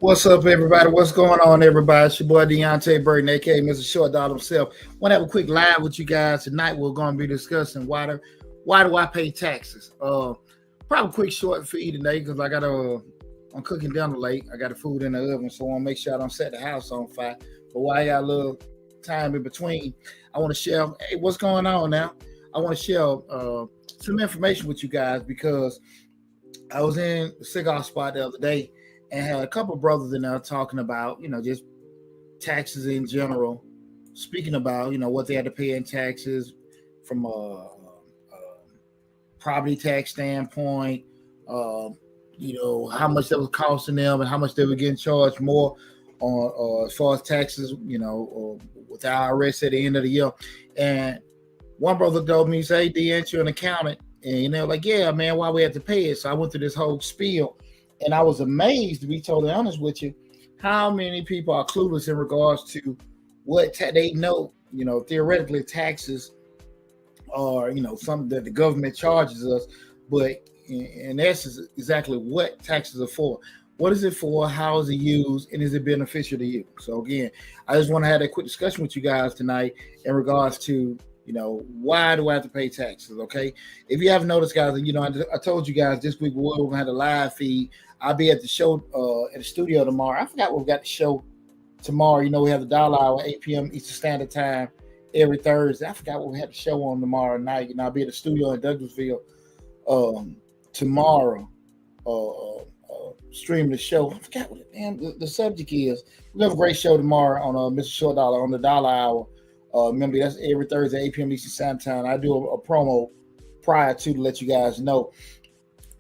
What's up, everybody? What's going on, everybody? It's your boy Deontay Burton, aka Mr. Short Dog himself. Want to have a quick live with you guys tonight. We're going to be discussing why do I pay taxes? Probably quick short for you today because I'm cooking dinner late. I got the food in the oven, so I want to make sure I don't set the house on fire. But while I got a little time in between, I want to share. Hey, what's going on now? I want to share some information with you guys because I was in the cigar spot the other day and had a couple of brothers in there talking about, just taxes in general, speaking about, what they had to pay in taxes from a property tax standpoint, uh, how much that was costing them and how much they were getting charged more on as far as taxes, with the IRS at the end of the year. And one brother told me, say, D, ain't you an accountant? And they're like, yeah, man, why we have to pay it? So I went through this whole spiel, and I was amazed, to be totally honest with you, how many people are clueless in regards to what they know. Theoretically, taxes are, something that the government charges us, but in essence, exactly what taxes are for. What is it for? How is it used? And is it beneficial to you? So again, I just want to have a quick discussion with you guys tonight in regards to why do I have to pay taxes? Okay. If you haven't noticed, guys, I told you guys this week we're going to have a live feed. I'll be at the show at the studio tomorrow. I forgot what we got the show tomorrow. We have the Dollar Hour, 8 p.m. Eastern Standard Time every Thursday. I forgot what we had the show on tomorrow night. I'll be at the studio in Douglasville tomorrow, streaming the show. I forgot what the subject is. We have a great show tomorrow on Mr. Short Dollar on the Dollar Hour. Remember, that's every Thursday, 8 p.m. Eastern Standard Time. I do a promo prior to let you guys know.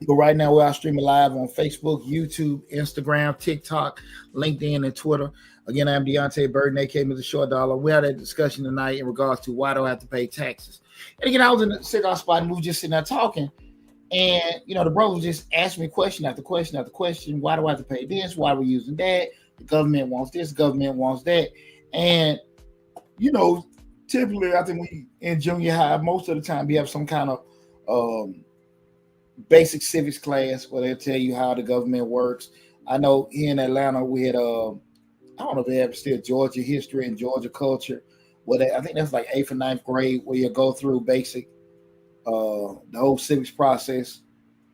But right now, we're out streaming live on Facebook, YouTube, Instagram, TikTok, LinkedIn, and Twitter. Again, I'm Deontay Burton, aka Mr. Short Dollar. We had a discussion tonight in regards to why do I have to pay taxes. And again, I was in the cigar spot and we were just sitting there talking. And, the brothers just asked me question after question after question. Why do I have to pay this? Why are we using that? The government wants this, the government wants that. And typically, I think we in junior high, most of the time, we have some kind of basic civics class where they'll tell you how the government works. I know here in Atlanta, we had, I don't know if they have still Georgia history and Georgia culture, I think that's like 8th or 9th grade, where you go through basic, the whole civics process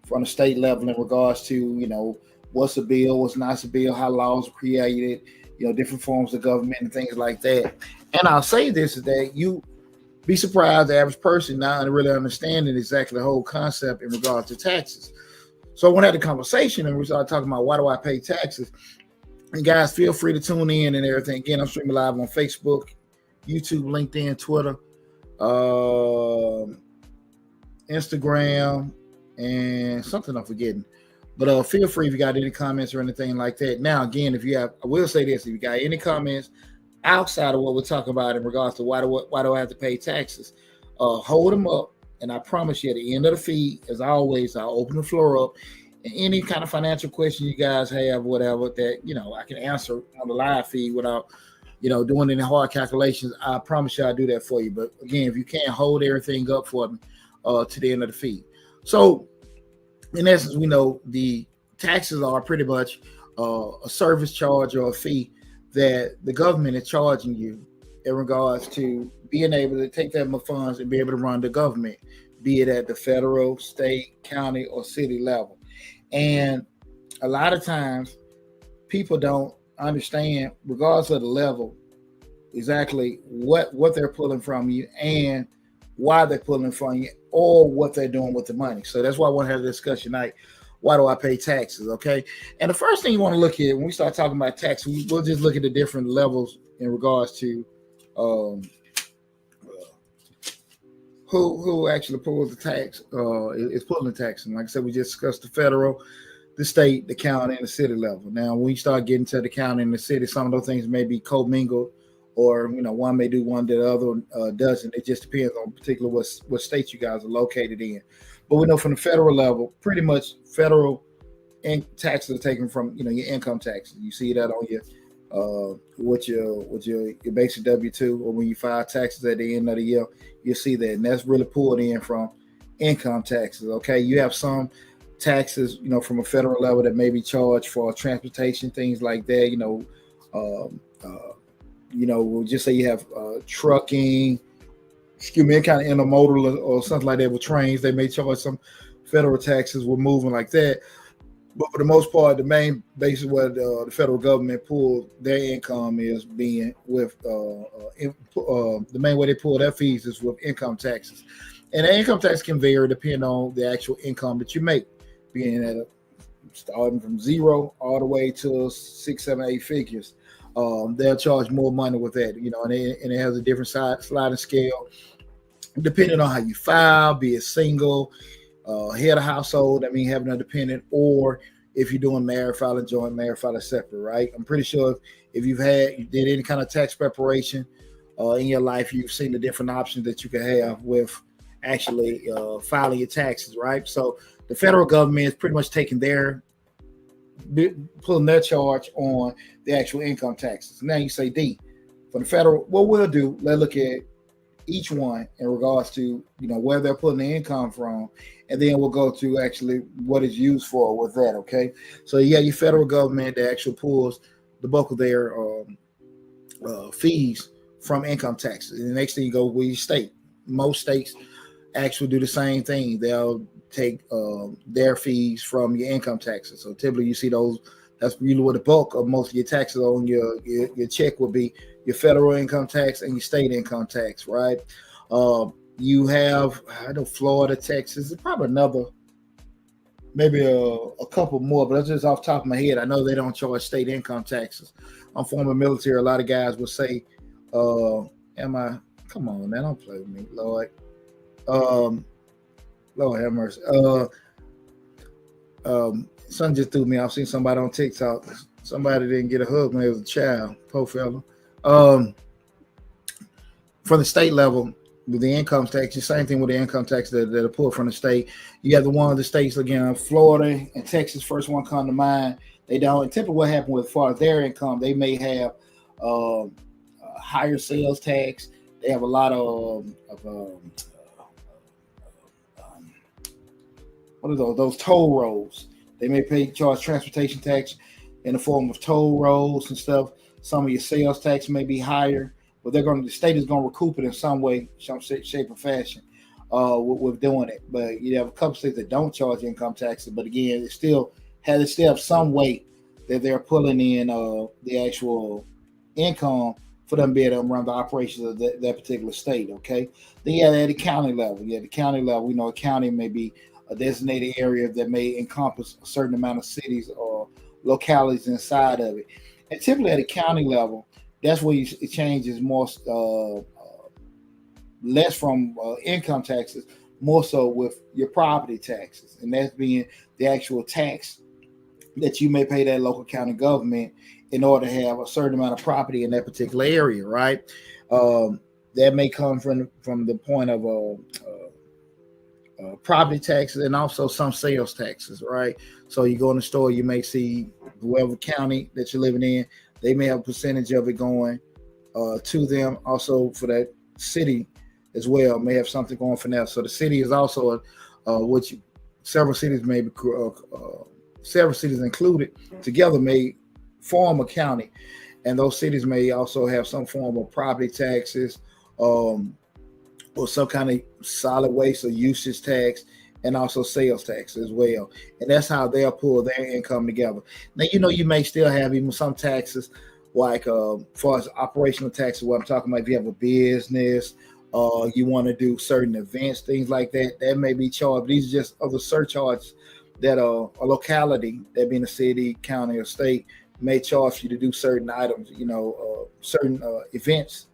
from the state level in regards to, what's a bill, what's not a bill, how laws are created, different forms of government and things like that. And I'll say this is that you be surprised the average person not really understanding exactly the whole concept in regards to taxes. So when I had a conversation and we started talking about why do I pay taxes, and guys, feel free to tune in and everything. Again, I'm streaming live on Facebook, YouTube, LinkedIn, Twitter, Instagram, and something I'm forgetting. But feel free if you got any comments or anything like that. Now, again, I will say this, if you got any comments outside of what we're talking about in regards to why do I have to pay taxes, hold them up. And I promise you at the end of the feed, as always, I'll open the floor up. And any kind of financial question you guys have, whatever, that, I can answer on the live feed without, doing any hard calculations. I promise you I'll do that for you. But again, if you can't hold everything up for me to the end of the feed. So in essence, we know the taxes are pretty much a service charge or a fee that the government is charging you in regards to being able to take that funds and be able to run the government, be it at the federal, state, county, or city level. And a lot of times people don't understand, regardless of the level, exactly what they're pulling from you and why they're pulling from you or what they're doing with the money. So that's why I want to have a discussion tonight. Why do I pay taxes? Okay. And the first thing you want to look at when we start talking about taxes, we'll just look at the different levels in regards to who actually pulls the tax, is pulling the tax. And like I said, we just discussed the federal, the state, the county, and the city level. Now, when you start getting to the county and the city, some of those things may be commingled, or one may do one that the other doesn't. It just depends on particular what state you guys are located in. But we know from the federal level, pretty much federal taxes are taken from your income taxes. You see that on your with your basic W-2, or when you file taxes at the end of the year, you'll see that, and that's really pulled in from income taxes. Okay, you have some taxes, from a federal level that may be charged for transportation, things like that. Um, we'll just say you have trucking, excuse me, kind of intermodal or something like that with trains. They may charge some federal taxes with moving like that. But for the most part, the main basis where the federal government pulls their income is being with the main way they pull their fees is with income taxes. And the income tax can vary depending on the actual income that you make, being at starting from zero all the way to 6, 7, 8 figures. They'll charge more money with that, and it has a different sliding scale depending on how you file, be it single, head of household, I mean having a dependent, or if you're doing married filing, joint married filing separate, right? I'm pretty sure if you did any kind of tax preparation in your life, you've seen the different options that you can have with actually filing your taxes, right? So the federal government is pretty much putting their charge on the actual income taxes. Now you say, D, for the federal, what we'll do, let's look at each one in regards to where they're pulling the income from, and then we'll go to actually what it's used for with that. Okay, so your federal government that actually pulls the bulk of their fees from income taxes, and the next thing you go with your state. Most states actually do the same thing. They'll take their fees from your income taxes. So typically you see those. That's really what the bulk of most of your taxes on your check will be: your federal income tax and your state income tax, right? You have, I know, Florida, Texas, probably another, maybe a couple more, but that's just off the top of my head. I know they don't charge state income taxes. I'm former military. A lot of guys will say, come on, man, don't play with me, Lord. Lord have mercy. Son just threw me. I've seen somebody on TikTok. Somebody didn't get a hug when they was a child. Poor fella. For the state level, with the income tax, the same thing with the income tax that are pulled from the state. You have one of the states, again, Florida and Texas, first one come to mind. They don't. And typically what happened with as far as their income, they may have higher sales tax. They have a lot of what are those toll roads. They may charge transportation tax in the form of toll roads and stuff. Some of your sales tax may be higher, but the state is going to recoup it in some way, some shape or fashion with doing it. But you have a couple states that don't charge income taxes, but again, it still have some way that they're pulling in the actual income for them to be able to run the operations of that particular state. Okay, then at the county level, a county may be a designated area that may encompass a certain amount of cities or localities inside of it. And typically at the county level, that's where it changes more, less from income taxes, more so with your property taxes. And that's being the actual tax that you may pay that local county government in order to have a certain amount of property in that particular area, right? That may come from the point of property taxes and also some sales taxes, right? So you go in the store, you may see whoever county that you're living in, they may have a percentage of it going to them. Also for that city as well, may have something going for them. So the city is also several cities included together may form a county, and those cities may also have some form of property taxes, or some kind of solid waste or usage tax, and also sales tax as well. And that's how they'll pull their income together. Now, you may still have even some taxes, like as far as operational taxes, what I'm talking about, if you have a business, you want to do certain events, things like that may be charged. These are just other surcharges that a locality, that being a city, county, or state, may charge you to do certain items, certain events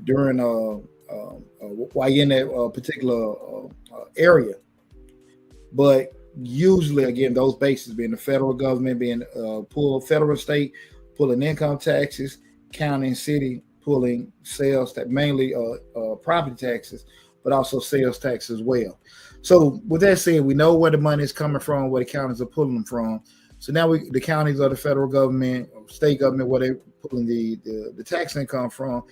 during while you're in that particular area. But usually, again, those bases being the federal government being federal, state pulling income taxes, county and city pulling sales tax, mainly property taxes, but also sales tax as well. So with that said, we know where the money is coming from, where the counties are pulling them from. So now the counties are the federal government, state government, where they're pulling the tax income from.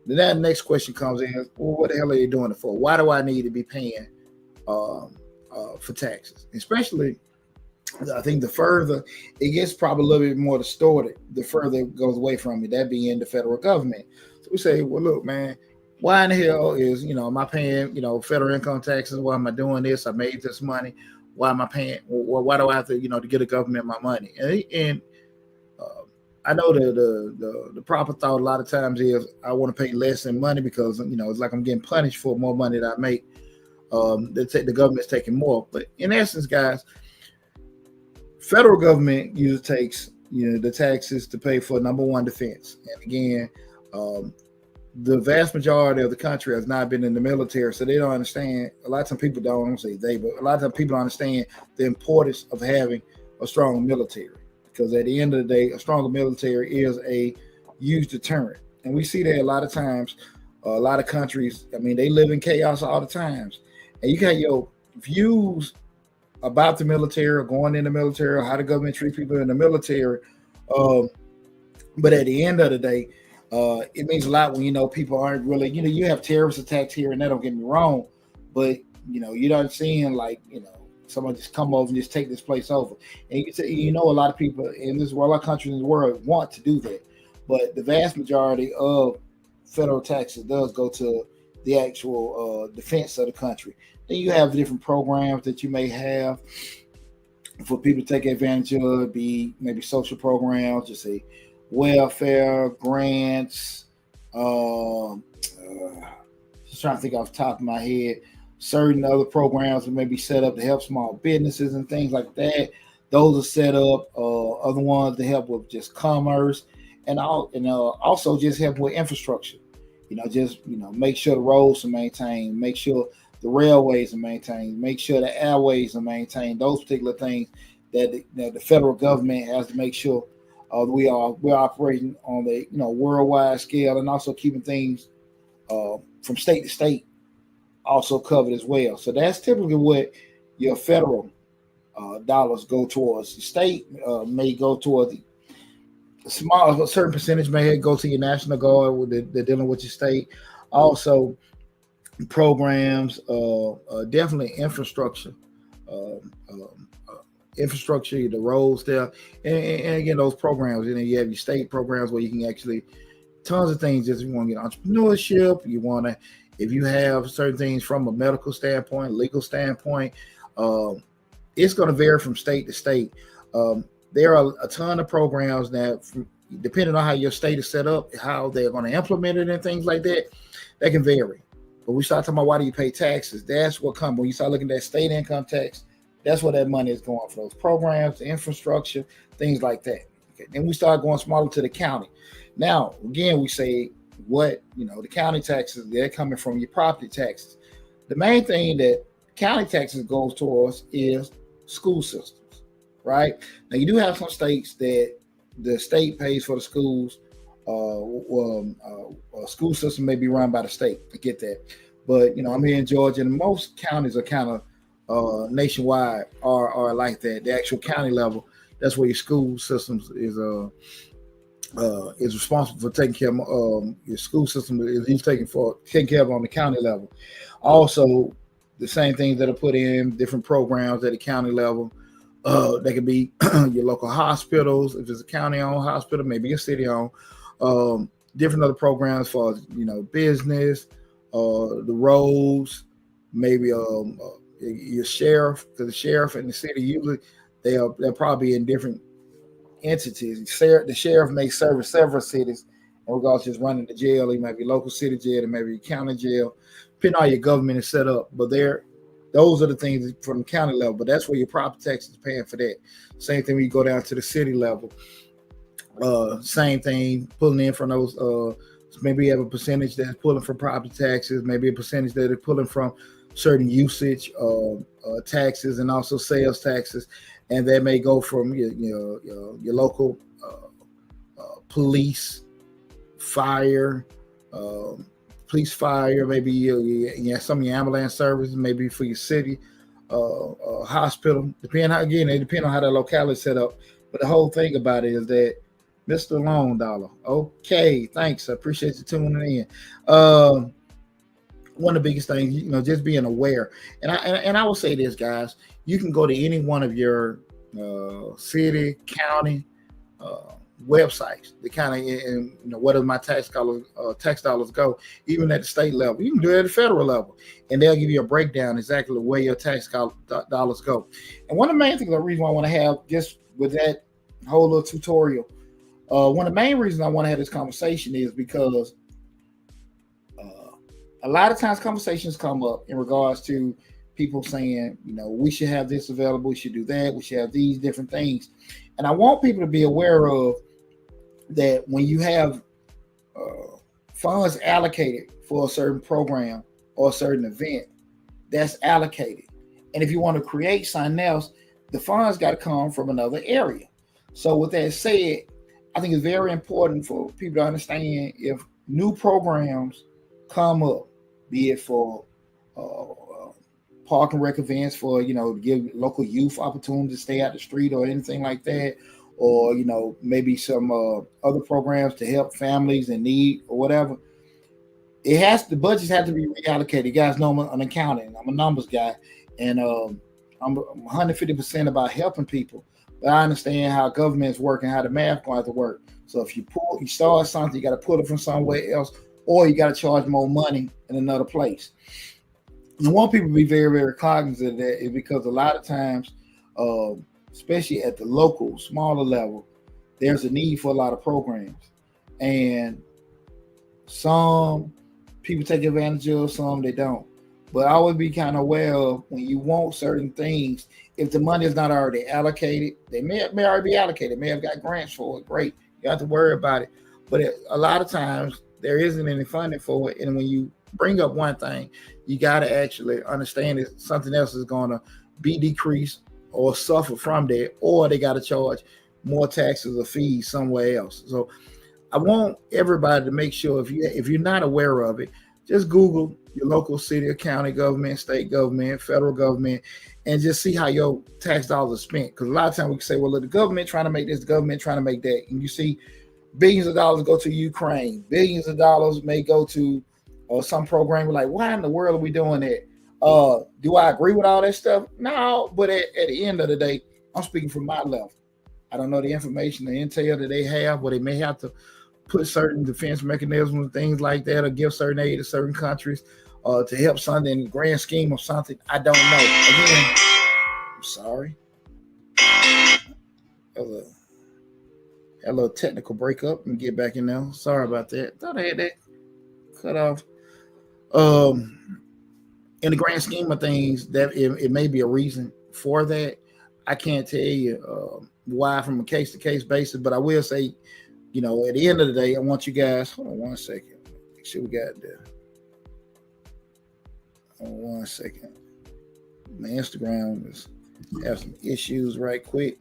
Then that next question comes in, well, what the hell are you doing it for? Why do I need to be paying for taxes, especially. I think the further it gets, probably a little bit more distorted, the further it goes away from it, that being the federal government. So we say, well, look, man, why in the hell is, am I paying, federal income taxes? Why am I doing this? I made this money. Why am I paying? Why do I have to, to get the government my money? And uh, I know the proper thought a lot of times is I want to pay less in money because, it's like I'm getting punished for more money that I make. The government's taking more. But in essence, guys, federal government usually takes the taxes to pay for number one, defense. And again, the vast majority of the country has not been in the military, so they don't understand. A lot of times people don't say they, but a lot of times people don't understand the importance of having a strong military, because at the end of the day, a stronger military is a huge deterrent. And we see that a lot of times. A lot of countries, I mean, they live in chaos all the times, and you got your views about the military, or going in the military, or how the government treats people in the military. But at the end of the day, it means a lot when people aren't really, you have terrorist attacks here and there, don't get me wrong, but you're not seeing like someone just come over and just take this place over. And a lot of people in this world, a lot of countries in the world want to do that, but the vast majority of federal taxes does go to the actual defense of the country. Then you have different programs that you may have for people to take advantage of, be maybe social programs, just say welfare, grants, just trying to think off the top of my head, certain other programs that may be set up to help small businesses and things like that. Those are set up. Other ones to help with just commerce and also just help with infrastructure. Make sure the roads are maintained, make sure the railways are maintained, make sure the airways are maintained. Those particular things that the federal government has to make sure we're operating on the worldwide scale, and also keeping things from state to state also covered as well. So that's typically what your federal dollars go towards. The state may go towards a certain percentage may go to your National Guard they're dealing with your state. Also, programs, definitely infrastructure, the roads there, and again those programs. And then you have your state programs where you can actually tons of things. Just if you want to get entrepreneurship, if you have certain things from a medical standpoint, legal standpoint, it's going to vary from state to state. There are a ton of programs that, depending on how your state is set up, how they're going to implement it and things like that, that can vary. But we start talking about why do you pay taxes? That's what comes when you start looking at state income tax. That's where that money is going for, those programs, the infrastructure, things like that. Okay. Then we start going smaller to the county. Now, again, we say the county taxes, they're coming from your property taxes. The main thing that county taxes goes towards is school systems. Right now, you do have some states that the state pays for the schools. School system may be run by the state. I get that, but I'm here in Georgia, and most counties are kind of nationwide are like that. The actual county level, that's where your school systems is responsible for taking care of. Your school system is taking care of on the county level. Also, the same things that are put in different programs at the county level. They could be your local hospitals, if it's a county-owned hospital, maybe a city-owned. Different other programs for business, the roads, maybe your sheriff, because the sheriff and the city usually they're probably in different entities. The sheriff may service several cities in regards to just running the jail. He might be local city jail, and maybe county jail, depending on how your government is set up. But those are the things from the county level, but that's where your property tax is paying for that. Same thing when you go down to the city level. Same thing, pulling in from those. Maybe you have a percentage that's pulling from property taxes, maybe a percentage that is pulling from certain usage taxes, and also sales taxes, and that may go from your local police, fire. Maybe some of your ambulance services, maybe for your city, hospital. It depends on how the locality is set up. But the whole thing about it is that Mr. Long Dollar. Okay, thanks. I appreciate you tuning in. one of the biggest things, just being aware. And I will say this, guys, you can go to any one of your city, county websites. They kind of, where does my tax dollars go? Even at the state level, you can do it at the federal level, and they'll give you a breakdown exactly where your tax dollars go. And one of the main things, the reason why I want to have just with that whole little tutorial, one of the main reasons I want to have this conversation is because a lot of times conversations come up in regards to people saying, we should have this available, we should do that, we should have these different things. And I want people to be aware of that when you have funds allocated for a certain program or a certain event, that's allocated. And if you want to create something else, the funds got to come from another area. So with that said, I think it's very important for people to understand if new programs come up, be it for park and rec events for, to give local youth opportunity to stay out the street or anything like that, or, maybe some other programs to help families in need or whatever. The budgets have to be reallocated. You guys know I'm an accountant. I'm a numbers guy, and I'm 150% about helping people. But I understand how government's working, how the math going to work. So if you start something, you got to pull it from somewhere else, or you got to charge more money in another place. And I want people to be very, very cognizant of that, is because a lot of times, especially at the local, smaller level, there's a need for a lot of programs. And some people take advantage of, some they don't. But I would be kind of aware of when you want certain things, if the money is not already allocated, they may already be allocated, may have got grants for it, great. You don't have to worry about it. But a lot of times, there isn't any funding for it. And when you bring up one thing, you got to actually understand that something else is going to be decreased or suffer from that, or they got to charge more taxes or fees somewhere else. So I want everybody to make sure, if you're not aware of it, just Google your local city or county government, state government, federal government, and just see how your tax dollars are spent. Because a lot of times we can say, well, look, the government trying to make this, the government trying to make that. And you see billions of dollars go to Ukraine. Billions of dollars may go to some program. We're like, why in the world are we doing that? Do I agree with all that stuff? No, but at the end of the day, I'm speaking from my level. I don't know the information, the intel that they have, but they may have to put certain defense mechanisms and things like that, or give certain aid to certain countries to help something in the grand scheme of something. I don't know. Again, I'm sorry. A little technical breakup and get back in there. Sorry about that. Thought I had that cut off. In the grand scheme of things, that it may be a reason for that. I can't tell you why from a case to case basis, but I will say, at the end of the day, I want you guys. Hold on 1 second. Make sure we got there. Hold on 1 second. My Instagram is have some issues right quick.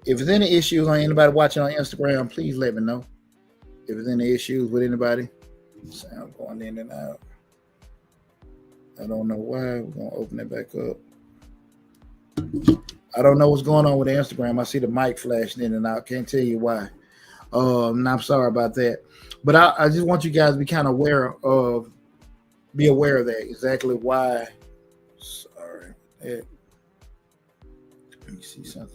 If there's any issues on anybody watching on Instagram, please let me know. If there's any issues with anybody, sound going in and out. I don't know why. We're going to open it back up. I don't know what's going on with Instagram. I see the mic flashing in and out. Can't tell you why. And I'm sorry about that. But I just want you guys to be kind of be aware of that, exactly why. Sorry. Let me see something.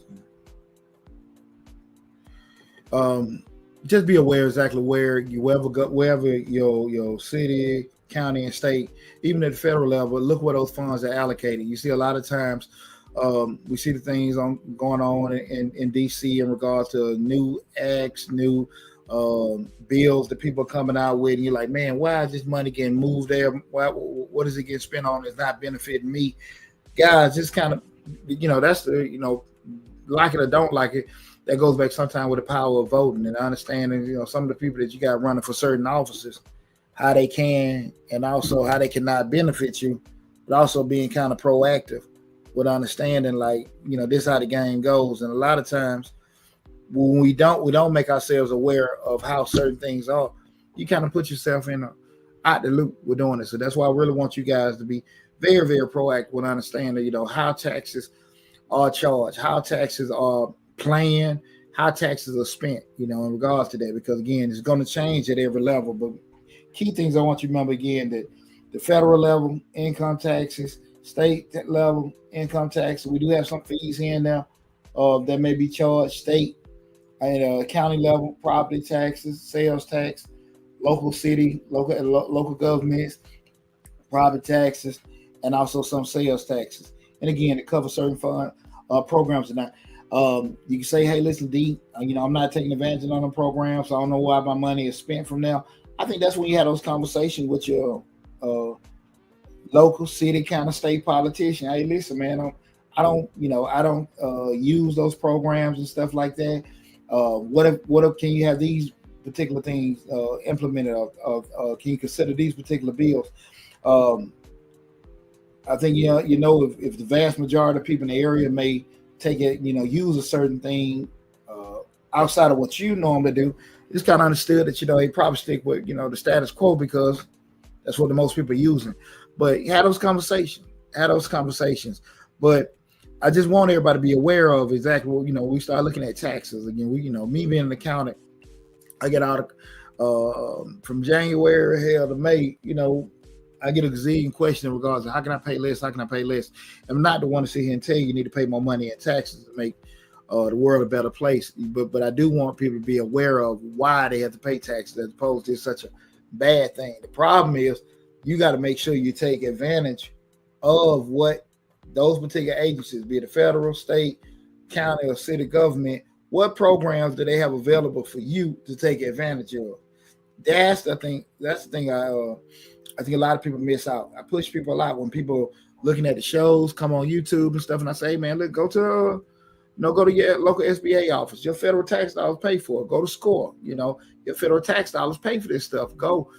Just be aware exactly wherever your city, county, and state, even at the federal level, look where those funds are allocated. You see a lot of times we see the things going on in DC in regards to new acts, new bills that people are coming out with, and you're like, man, why is this money getting moved there? What is it getting spent on? It's not benefiting me. Guys, just kind of, that's the, like it or don't like it. That goes back sometime with the power of voting and understanding, some of the people that you got running for certain offices, how they can and also how they cannot benefit you, but also being kind of proactive with understanding, like, this is how the game goes. And a lot of times when we don't make ourselves aware of how certain things are, you kind of put yourself out the loop with doing it. So that's why I really want you guys to be very, very proactive with understanding, how taxes are charged, how taxes are planned, how taxes are spent, in regards to that, because again, it's going to change at every level. But key things I want you to remember again, that the federal level income taxes, state level income taxes, we do have some fees here and there that may be charged, state and county level property taxes, sales tax, local governments, private taxes, and also some sales taxes. And again, it covers certain fund programs and that. You can say, hey, listen, D, I'm not taking advantage of them programs, so I don't know why my money is spent from now. I think that's when you have those conversations with your local, city, kind of state politician. Hey, listen, man, I don't use those programs and stuff like that. What if can you have these particular things implemented? Can you consider these particular bills? I think if the vast majority of people in the area may take it, use a certain thing outside of what you normally do, it's kind of understood that they probably stick with the status quo because that's what the most people are using. But have those conversations. But I just want everybody to be aware of exactly what we start looking at taxes again. Me being an accountant, I get out from January to May. I get a gazillion questions in regards to how can I pay less? How can I pay less? I'm not the one to sit here and tell you need to pay more money in taxes to make the world a better place. But I do want people to be aware of why they have to pay taxes as opposed to such a bad thing. The problem is you got to make sure you take advantage of what those particular agencies, be it the federal, state, county, or city government, what programs do they have available for you to take advantage of? That's the thing I think a lot of people miss out. I push people a lot when people looking at the shows, come on YouTube and stuff, and I say, hey, man, look, go to your local SBA office. Your federal tax dollars pay for it. Go to SCORE. Your federal tax dollars pay for this stuff. Go.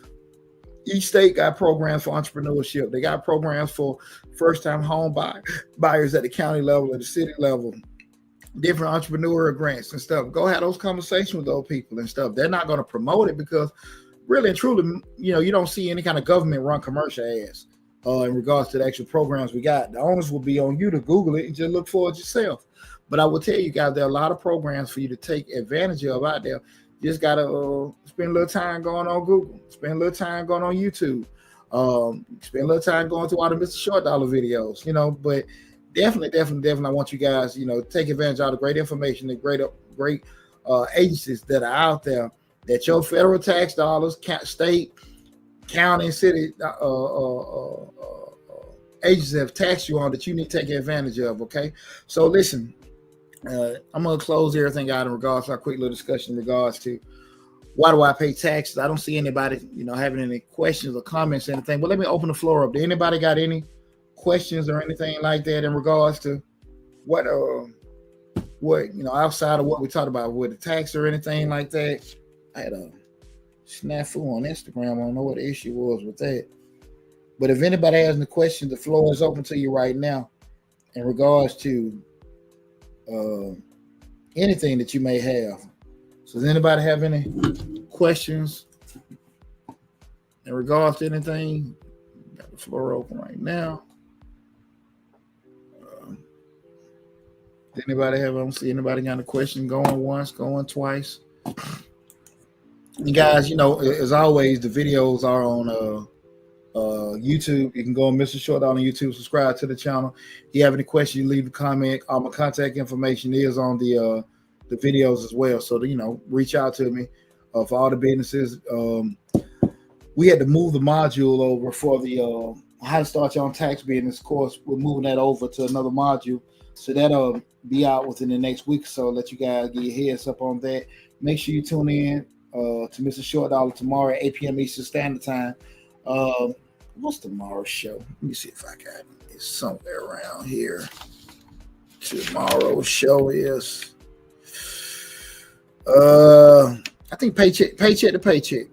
Each state got programs for entrepreneurship. They got programs for first-time home buyers at the county level or the city level. Different entrepreneurial grants and stuff. Go have those conversations with those people and stuff. They're not going to promote it because really and truly, you don't see any kind of government-run commercial ads in regards to the actual programs we got. The onus will be on you to Google it and just look for it yourself. But I will tell you guys, there are a lot of programs for you to take advantage of out there. You just got to spend a little time going on Google, spend a little time going on YouTube, spend a little time going to all the Mr. Short Dollar videos, but definitely, I want you guys, take advantage of all the great information, the great agencies that are out there that your federal tax dollars, state, county, and city agencies have taxed you on that you need to take advantage of, okay? So listen, I'm going to close everything out in regards to our quick little discussion in regards to why do I pay taxes? I don't see anybody, having any questions or comments or anything, but let me open the floor up. Do anybody got any questions or anything like that in regards to what outside of what we talked about with the tax or anything like that? I had a snafu on Instagram. I don't know what the issue was with that. But if anybody has any questions, the floor is open to you right now in regards to anything that you may have. So does anybody have any questions in regards to anything? Got the floor open right now. Does anybody have? I don't see anybody got a question going once, going twice. You guys, as always, the videos are on YouTube. You can go on Mr. Short Dollar on YouTube, subscribe to the channel. If you have any questions, you leave a comment. All my contact information is on the videos as well. So, reach out to me for all the businesses. We had to move the module over for the how to start your own tax business course. We're moving that over to another module. So that'll be out within the next week or so. Let you guys get your heads up on that. Make sure you tune in to Mr. Short Dollar tomorrow at 8 p.m. Eastern Standard Time. What's tomorrow's show? Let me see if I got it somewhere around here. Tomorrow's show is I think paycheck to paycheck.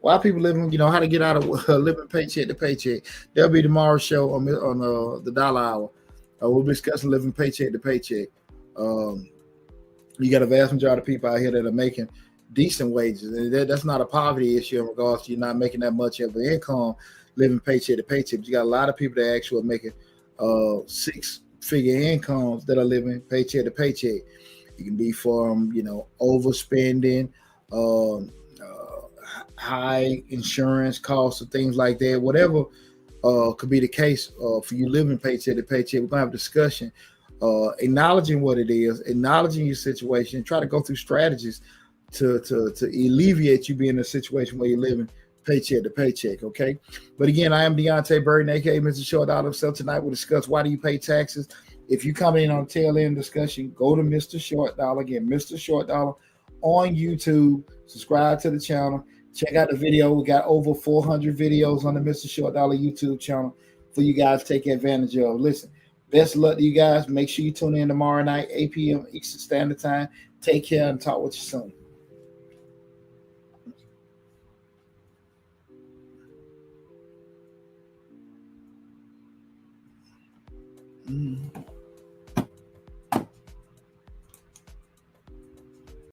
Why people living, how to get out of living paycheck to paycheck. That'll be tomorrow's show on the Dollar Hour. We'll be discussing living paycheck to paycheck. You got a vast majority of people out here that are making decent wages. And that's not a poverty issue in regards to you not making that much of an income living paycheck to paycheck. But you got a lot of people that actually are making six-figure incomes that are living paycheck to paycheck. It can be from overspending, um, high insurance costs, or things like that. Whatever could be the case for you living paycheck to paycheck. We're gonna have a discussion, acknowledging what it is, acknowledging your situation, and try to go through strategies to alleviate you being in a situation where you're living paycheck to paycheck. Okay, but again, I am Deontay Burton, aka Mr. Short Dollar himself. Tonight we'll discuss why do you pay taxes. If you come in on tail end discussion, go to Mr. Short Dollar again, Mr. Short Dollar on YouTube. Subscribe to the channel. Check out the video. We got over 400 videos on the Mr. Short Dollar YouTube channel for you guys to take advantage of. Listen, best of luck to you guys. Make sure you tune in tomorrow night, 8 p.m. Eastern Standard Time. Take care and talk with you soon. Mm-hmm.